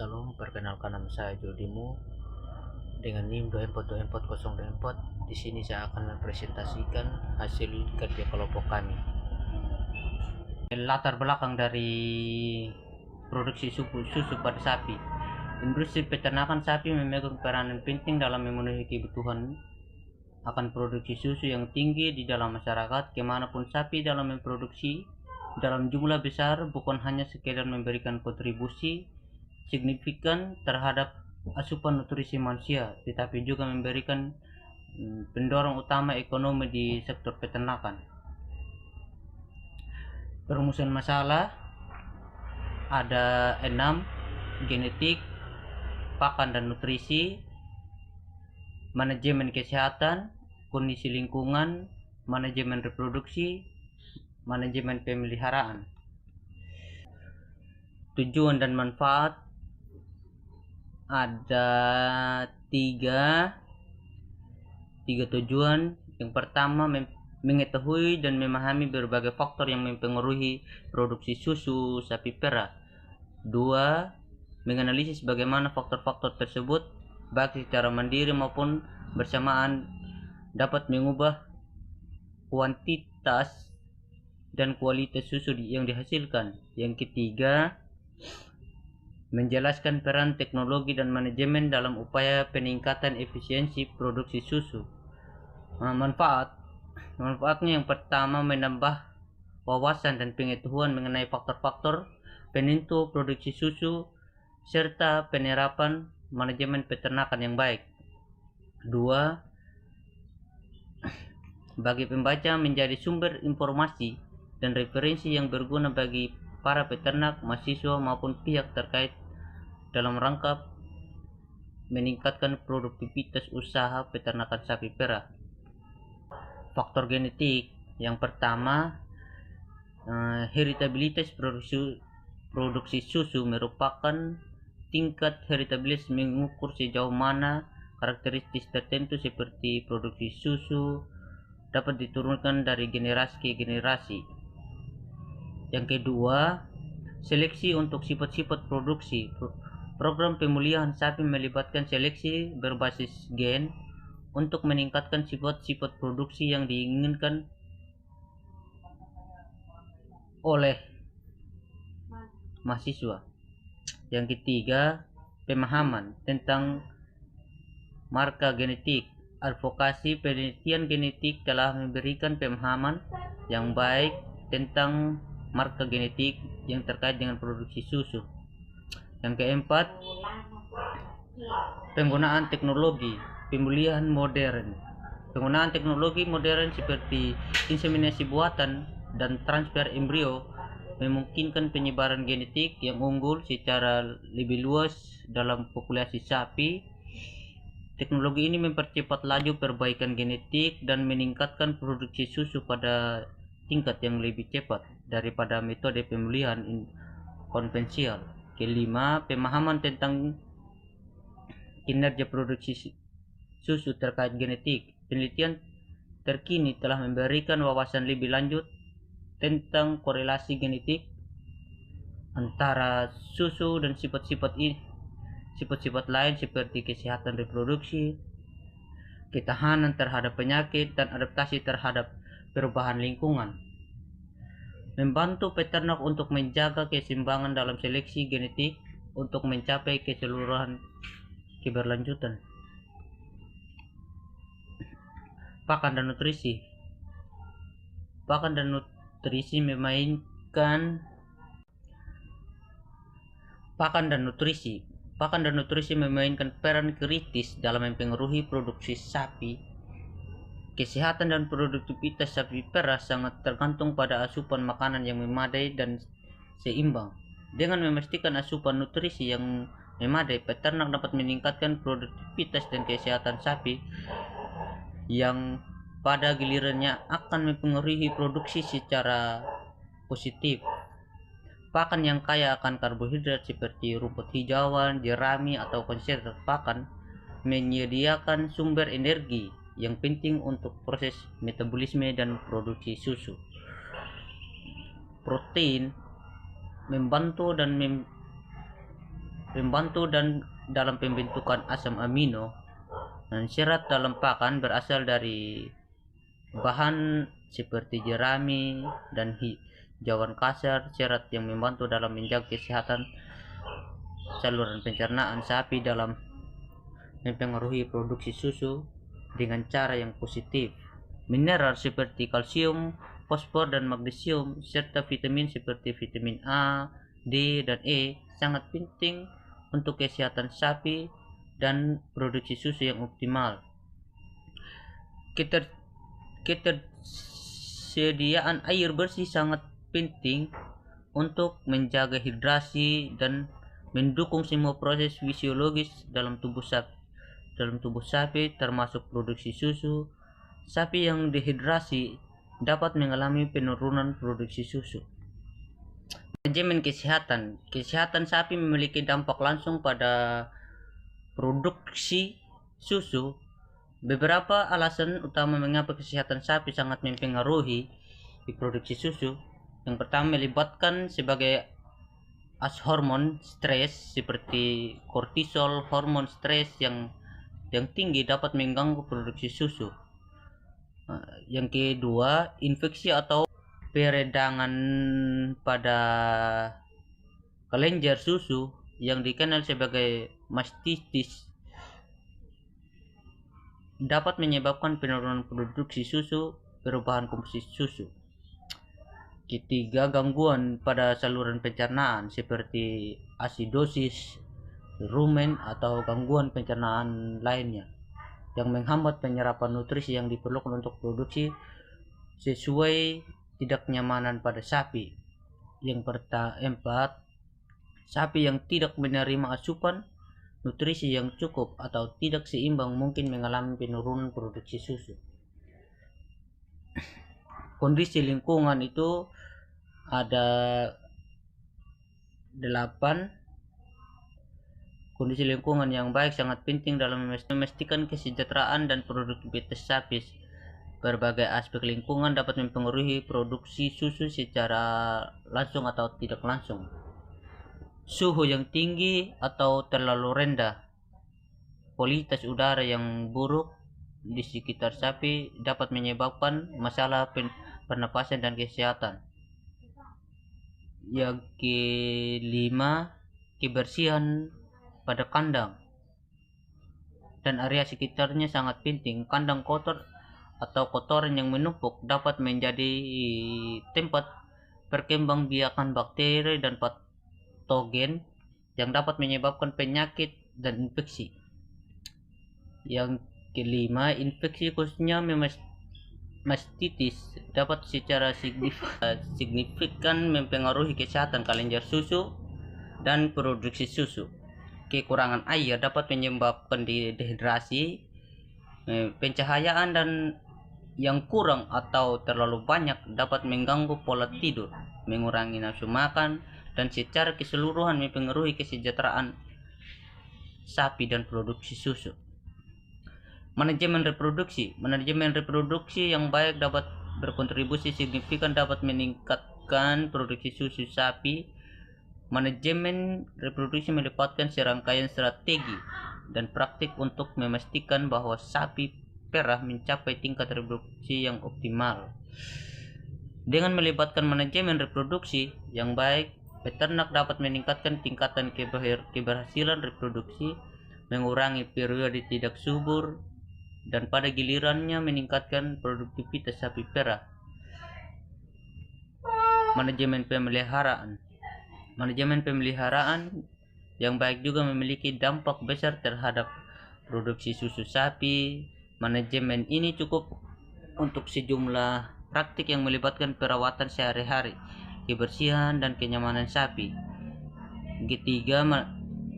Shalom, perkenalkan nama saya Jodimu dengan NIM 2424 Di sini saya akan mempresentasikan hasil kerja kelompok kami. Latar belakang dari produksi susu pada sapi. Industri peternakan sapi memegang peranan penting dalam memenuhi kebutuhan akan produksi susu yang tinggi di dalam masyarakat. Kemanapun sapi dalam memproduksi dalam jumlah besar bukan hanya sekedar memberikan kontribusi signifikan terhadap asupan nutrisi manusia, tetapi juga memberikan pendorong utama ekonomi di sektor peternakan. Perumusan masalah ada 6: genetik, pakan dan nutrisi, manajemen kesehatan, kondisi lingkungan, manajemen reproduksi, manajemen pemeliharaan. Tujuan dan manfaat ada tiga tujuan. Yang pertama, mengetahui dan memahami berbagai faktor yang mempengaruhi produksi susu sapi perah. 2. Menganalisis bagaimana faktor-faktor tersebut baik secara mandiri maupun bersamaan dapat mengubah kuantitas dan kualitas susu yang dihasilkan. Yang ketiga, menjelaskan peran teknologi dan manajemen dalam upaya peningkatan efisiensi produksi susu. Manfaatnya yang pertama, menambah wawasan dan pengetahuan mengenai faktor-faktor penentu produksi susu serta penerapan manajemen peternakan yang baik. 2. Bagi pembaca menjadi sumber informasi dan referensi yang berguna bagi para peternak, mahasiswa maupun pihak terkait dalam rangka meningkatkan produktivitas usaha peternakan sapi perah. Faktor genetik yang pertama, heritabilitas produksi susu merupakan tingkat heritabilitas mengukur sejauh mana karakteristik tertentu seperti produksi susu dapat diturunkan dari generasi ke generasi. Yang kedua, seleksi untuk sifat-sifat produksi. Program pemulihan sapi melibatkan seleksi berbasis gen untuk meningkatkan sifat-sifat produksi yang diinginkan oleh mahasiswa. Yang ketiga, pemahaman tentang marka genetik. Advokasi penelitian genetik telah memberikan pemahaman yang baik tentang marka genetik yang terkait dengan produksi susu. Yang keempat, penggunaan teknologi pemulihan modern. Penggunaan teknologi modern seperti inseminasi buatan dan transfer embrio memungkinkan penyebaran genetik yang unggul secara lebih luas dalam populasi sapi. Teknologi ini mempercepat laju perbaikan genetik dan meningkatkan produksi susu pada tingkat yang lebih cepat daripada metode pemulihan konvensional. Kelima, pemahaman tentang kinerja produksi susu terkait genetik. Penelitian terkini telah memberikan wawasan lebih lanjut tentang korelasi genetik antara susu dan sifat-sifat lain seperti kesehatan reproduksi, ketahanan terhadap penyakit, dan adaptasi terhadap perubahan lingkungan. Membantu peternak untuk menjaga keseimbangan dalam seleksi genetik untuk mencapai keseluruhan keberlanjutan. Pakan dan nutrisi. Pakan dan nutrisi memainkan peran kritis dalam mempengaruhi produksi sapi. Kesehatan dan produktivitas sapi perah sangat tergantung pada asupan makanan yang memadai dan seimbang. Dengan memastikan asupan nutrisi yang memadai, peternak dapat meningkatkan produktivitas dan kesehatan sapi yang pada gilirannya akan mempengaruhi produksi secara positif. Pakan yang kaya akan karbohidrat seperti rumput hijauan, jerami, atau konsentrat pakan menyediakan sumber energi yang penting untuk proses metabolisme dan produksi susu. Protein membantu dan pembantu dan dalam pembentukan asam amino, dan serat dalam pakan berasal dari bahan seperti jerami dan hijauan kasar. Serat yang membantu dalam menjaga kesehatan saluran pencernaan sapi dalam mempengaruhi produksi susu dengan cara yang positif. Mineral seperti kalsium, fosfor, dan magnesium, serta vitamin seperti vitamin A, D, dan E sangat penting untuk kesehatan sapi dan produksi susu yang optimal. Ketersediaan air bersih sangat penting untuk menjaga hidrasi dan mendukung semua proses fisiologis dalam tubuh sapi termasuk produksi susu. Sapi yang dehidrasi dapat mengalami penurunan produksi susu. Manajemen kesehatan sapi memiliki dampak langsung pada produksi susu. Beberapa alasan utama mengapa kesehatan sapi sangat mempengaruhi produksi susu. Yang pertama, melibatkan sebagai hormon stres seperti kortisol. Hormon stres yang tinggi dapat mengganggu produksi susu. Yang kedua, infeksi atau peradangan pada kelenjar susu yang dikenal sebagai mastitis dapat menyebabkan penurunan produksi susu, perubahan komposisi susu. Ketiga, gangguan pada saluran pencernaan seperti asidosis, rumen, atau gangguan pencernaan lainnya yang menghambat penyerapan nutrisi yang diperlukan untuk produksi sesuai tidak nyamanan pada sapi. Yang keempat, sapi yang tidak menerima asupan nutrisi yang cukup atau tidak seimbang mungkin mengalami penurunan produksi susu. Kondisi lingkungan itu ada 8. Kondisi lingkungan yang baik sangat penting dalam memastikan kesejahteraan dan produktivitas sapi. Berbagai aspek lingkungan dapat mempengaruhi produksi susu secara langsung atau tidak langsung. Suhu yang tinggi atau terlalu rendah, kualitas udara yang buruk di sekitar sapi dapat menyebabkan masalah pernapasan dan kesehatan. Yang kelima, kebersihan pada kandang dan area sekitarnya sangat penting. Kandang kotor atau kotoran yang menumpuk dapat menjadi tempat perkembangbiakan bakteri dan patogen yang dapat menyebabkan penyakit dan infeksi. Yang kelima, infeksi khususnya mastitis dapat secara signifikan mempengaruhi kesehatan kelenjar susu dan produksi susu. Kekurangan air dapat menyebabkan dehidrasi, pencahayaan dan yang kurang atau terlalu banyak dapat mengganggu pola tidur, mengurangi nafsu makan, dan secara keseluruhan mempengaruhi kesejahteraan sapi dan produksi susu. Manajemen reproduksi yang baik dapat berkontribusi signifikan dapat meningkatkan produksi susu sapi. Manajemen reproduksi melibatkan serangkaian strategi dan praktik untuk memastikan bahwa sapi perah mencapai tingkat reproduksi yang optimal. Dengan melibatkan manajemen reproduksi yang baik, peternak dapat meningkatkan tingkatan keberhasilan reproduksi, mengurangi periode tidak subur, dan pada gilirannya meningkatkan produktivitas sapi perah. Manajemen pemeliharaan yang baik juga memiliki dampak besar terhadap produksi susu sapi. Manajemen ini cukup untuk sejumlah praktik yang melibatkan perawatan sehari-hari, kebersihan dan kenyamanan sapi.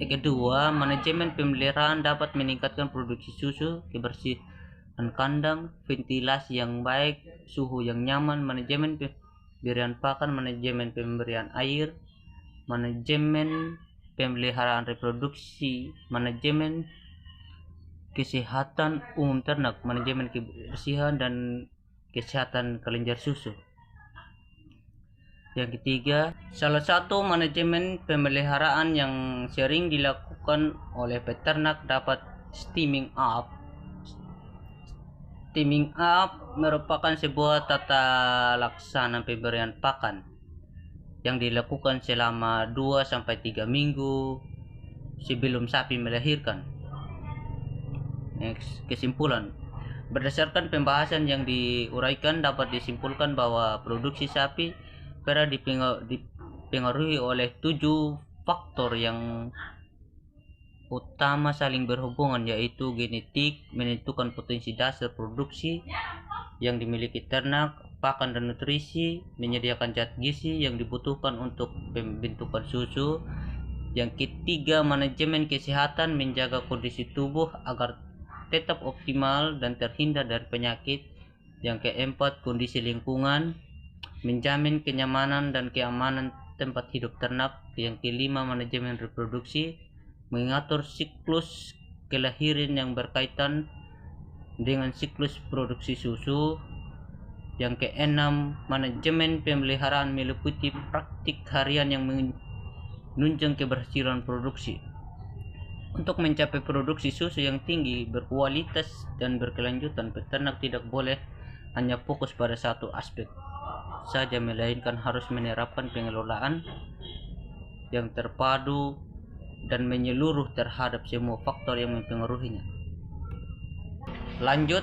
Kedua, manajemen pemeliharaan dapat meningkatkan produksi susu, kebersihan kandang, ventilasi yang baik, suhu yang nyaman, manajemen pemberian pakan, manajemen pemberian air, manajemen pemeliharaan reproduksi, manajemen kesehatan umum ternak, manajemen kebersihan dan kesehatan kelenjar susu. Yang ketiga, salah satu manajemen pemeliharaan yang sering dilakukan oleh peternak dapat steaming up. Steaming up merupakan sebuah tata laksana pemberian pakan yang dilakukan selama 2-3 minggu sebelum sapi melahirkan. Next, kesimpulan. Berdasarkan pembahasan yang diuraikan dapat disimpulkan bahwa produksi sapi pada dipengaruhi oleh 7 faktor yang utama saling berhubungan, yaitu genetik menentukan potensi dasar produksi yang dimiliki ternak, pakan dan nutrisi menyediakan zat gizi yang dibutuhkan untuk pembentukan susu. Yang ketiga, manajemen kesehatan menjaga kondisi tubuh agar tetap optimal dan terhindar dari penyakit. Yang keempat, kondisi lingkungan menjamin kenyamanan dan keamanan tempat hidup ternak. Yang kelima, manajemen reproduksi mengatur siklus kelahiran yang berkaitan dengan siklus produksi susu. Yang keenam, manajemen pemeliharaan meliputi praktik harian yang menunjang keberhasilan produksi. Untuk mencapai produksi susu yang tinggi, berkualitas dan berkelanjutan, peternak tidak boleh hanya fokus pada satu aspek saja, melainkan harus menerapkan pengelolaan yang terpadu dan menyeluruh terhadap semua faktor yang mempengaruhinya. Lanjut,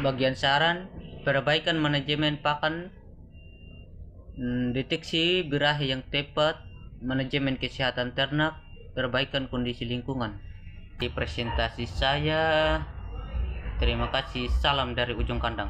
bagian saran. Perbaikan manajemen pakan, deteksi birahi yang tepat, manajemen kesehatan ternak, perbaikan kondisi lingkungan. Di presentasi saya, terima kasih, salam dari ujung kandang.